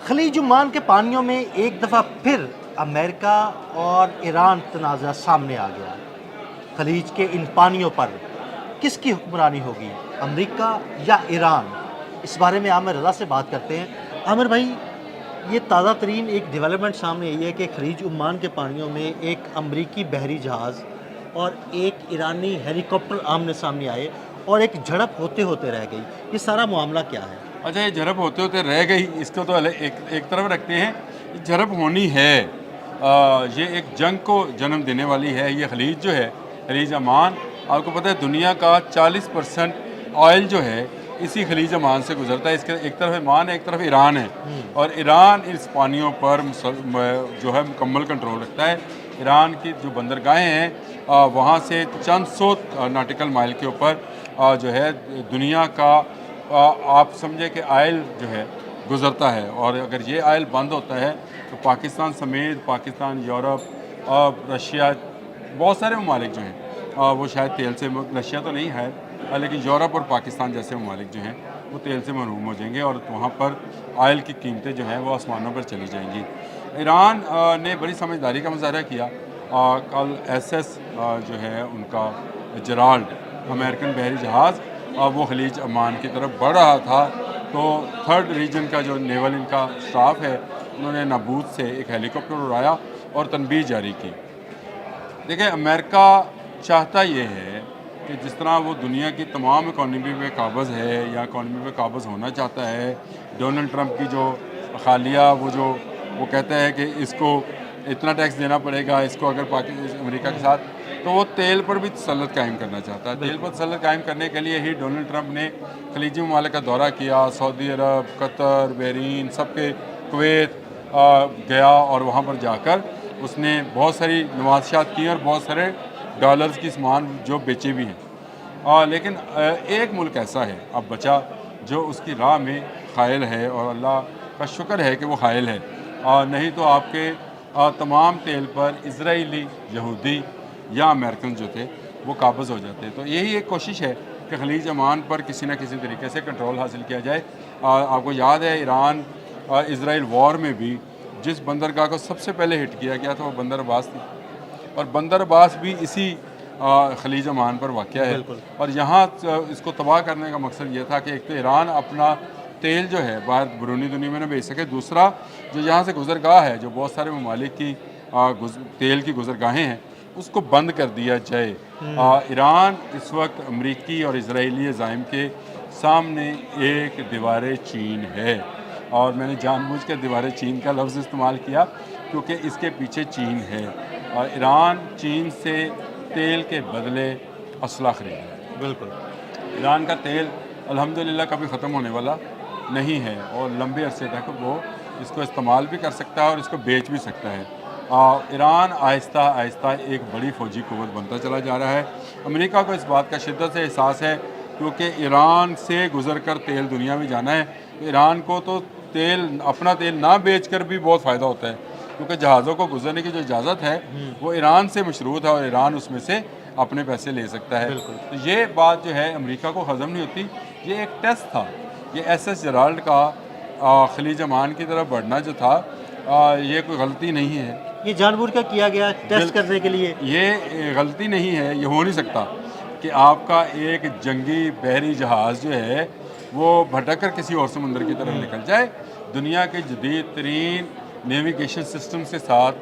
خلیج عمان کے پانیوں میں ایک دفعہ پھر امریکہ اور ایران تنازع سامنے آ گیا۔ خلیج کے ان پانیوں پر کس کی حکمرانی ہوگی، امریکہ یا ایران؟ اس بارے میں عامر رضا سے بات کرتے ہیں۔ عامر بھائی، یہ تازہ ترین ایک ڈیولپمنٹ سامنے آئی ہے کہ خلیج عمان کے پانیوں میں ایک امریکی بحری جہاز اور ایک ایرانی ہیلی کاپٹر آمنے سامنے آئے اور ایک جھڑپ ہوتے ہوتے رہ گئی۔ یہ سارا معاملہ کیا ہے؟ اچھا، یہ جھڑپ ہوتے ہوتے رہ گئی، اس کو تو ایک طرف رکھتے ہیں۔ یہ جھڑپ ہونی ہے، یہ ایک جنگ کو جنم دینے والی ہے۔ یہ خلیج جو ہے، خلیج عمان، آپ کو پتہ ہے دنیا کا 40% آئل جو ہے اسی خلیج عمان سے گزرتا ہے۔ اس کے ایک طرف عمان ہے، ایک طرف ایران ہے، اور ایران اس پانیوں پر جو ہے مکمل کنٹرول رکھتا ہے۔ ایران کی جو بندرگاہیں ہیں وہاں سے چند سو ناٹیکل مائل کے اوپر جو ہے دنیا کا آپ سمجھے کہ آئل جو ہے گزرتا ہے، اور اگر یہ آئل بند ہوتا ہے تو پاکستان سمیت، پاکستان، یورپ اور رشیا، بہت سارے ممالک جو ہیں وہ شاید تیل سے، رشیا تو نہیں ہے لیکن یورپ اور پاکستان جیسے ممالک جو ہیں وہ تیل سے محروم ہو جائیں گے، اور وہاں پر آئل کی قیمتیں جو ہیں وہ آسمانوں پر چلی جائیں گی۔ ایران نے بڑی سمجھداری کا مظاہرہ کیا۔ کل ایس ایس جو ہے ان کا جرالڈ، امریکن بحری جہاز، وہ خلیج عمان کی طرف بڑھ رہا تھا، تو تھرڈ ریجن کا جو نیول ان کا اسٹاف ہے انہوں نے نابود سے ایک ہیلی کاپٹر اڑایا اور تنبیہ جاری کی۔ دیکھیں، امریکہ چاہتا یہ ہے کہ جس طرح وہ دنیا کی تمام اکانومی پہ قابض ہے یا اکانومی پہ قابض ہونا چاہتا ہے، ڈونلڈ ٹرمپ کی جو خالیہ وہ کہتا ہے کہ اس کو اتنا ٹیکس دینا پڑے گا، اس کو اگر امریکہ کے ساتھ، تو وہ تیل پر بھی تسلط قائم کرنا چاہتا ہے۔ تیل پر تسلط قائم کرنے کے لیے ہی ڈونلڈ ٹرمپ نے خلیجی ممالک کا دورہ کیا، سعودی عرب، قطر، بحرین، سب کے، کویت گیا، اور وہاں پر جا کر اس نے بہت ساری نمائشات کی اور بہت سارے ڈالرز کی سامان جو بیچے بھی ہیں۔ لیکن ایک ملک ایسا ہے اب بچا جو اس کی راہ میں حائل ہے، اور اللہ کا شکر ہے کہ وہ حائل ہے، نہیں تو آپ کے تمام تیل پر اسرائیلی، یہودی یا امریکن جو تھے وہ قابض ہو جاتے ہیں۔ تو یہی ایک کوشش ہے کہ خلیج عمان پر کسی نہ کسی طریقے سے کنٹرول حاصل کیا جائے۔ آپ کو یاد ہے ایران اسرائیل وار میں بھی جس بندرگاہ کو سب سے پہلے ہٹ کیا گیا تھا وہ بندر عباس تھی، اور بندر عباس بھی اسی خلیج عمان پر واقع ہے، اور یہاں اس کو تباہ کرنے کا مقصد یہ تھا کہ ایک تو ایران اپنا تیل جو ہے باہر بیرونی دنیا میں نہ بیچ سکے، دوسرا جو یہاں سے گزرگاہ ہے، جو بہت سارے ممالک کی تیل کی گزرگاہیں ہیں، اس کو بند کر دیا جائے۔ ایران اس وقت امریکی اور اسرائیلی عزائم کے سامنے ایک دیوار چین ہے، اور میں نے جان بوجھ کے دیوار چین کا لفظ استعمال کیا کیونکہ اس کے پیچھے چین ہے، اور ایران چین سے تیل کے بدلے اسلحہ خریدے۔ بالکل۔ ایران کا تیل الحمدللہ کبھی ختم ہونے والا نہیں ہے، اور لمبے عرصے تک وہ اس کو استعمال بھی کر سکتا ہے اور اس کو بیچ بھی سکتا ہے۔ ایران آہستہ آہستہ ایک بڑی فوجی قوت بنتا چلا جا رہا ہے۔ امریکہ کو اس بات کا شدت سے احساس ہے، کیونکہ ایران سے گزر کر تیل دنیا میں جانا ہے، تو ایران کو تو اپنا تیل نہ بیچ کر بھی بہت فائدہ ہوتا ہے، کیونکہ جہازوں کو گزرنے کی جو اجازت ہے وہ ایران سے مشروط ہے، اور ایران اس میں سے اپنے پیسے لے سکتا ہے۔ تو یہ بات جو ہے امریکہ کو ہضم نہیں ہوتی۔ یہ ایک ٹیسٹ تھا، یہ ایس ایس جرالڈ کا خلیج عمان کی طرف بڑھنا جو تھا، یہ کوئی غلطی نہیں ہے، یہ جان بوجھ کر کیا گیا ٹیسٹ کرنے کے لیے؟ یہ غلطی نہیں ہے، یہ ہو نہیں سکتا کہ آپ کا ایک جنگی بحری جہاز جو ہے وہ بھٹک کر کسی اور سمندر کی طرف نکل جائے۔ دنیا کے جدید ترین نیویگیشن سسٹم کے ساتھ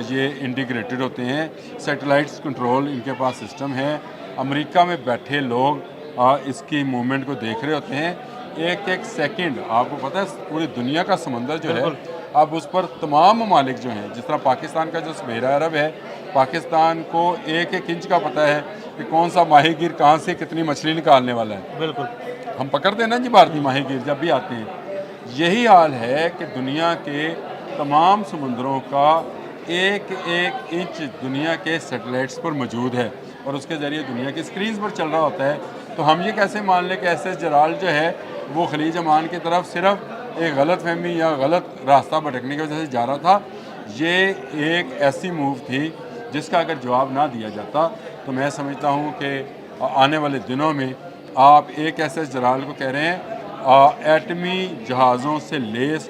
یہ انٹیگریٹڈ ہوتے ہیں، سیٹلائٹس کنٹرول ان کے پاس سسٹم ہے۔ امریکہ میں بیٹھے لوگ اس کی موومنٹ کو دیکھ رہے ہوتے ہیں، ایک ایک سیکنڈ۔ آپ کو پتہ ہے پوری دنیا کا سمندر جو ہے اب اس پر تمام ممالک جو ہیں، جس طرح پاکستان کا جو سمیرہ عرب ہے، پاکستان کو ایک ایک انچ کا پتہ ہے کہ کون سا ماہی گیر کہاں سے کتنی مچھلی نکالنے والا ہے۔ بالکل۔ ہم پکڑتے ہیں نا جی بھارتی ماہی گیر جب بھی آتے ہیں۔ یہی حال ہے کہ دنیا کے تمام سمندروں کا ایک ایک انچ دنیا کے سیٹلائٹس پر موجود ہے، اور اس کے ذریعے دنیا کی اسکرینز پر چل رہا ہوتا ہے۔ تو ہم یہ کیسے مان لیں کہ ایس ایس جرالڈ جو ہے وہ خلیج عمان کی طرف صرف ایک غلط فہمی یا غلط راستہ بھٹکنے کی وجہ سے جا رہا تھا؟ یہ ایک ایسی موو تھی جس کا اگر جواب نہ دیا جاتا تو میں سمجھتا ہوں کہ آنے والے دنوں میں آپ ایک ایس ایس جرالڈ کو کہہ رہے ہیں ایٹمی جہازوں سے لیس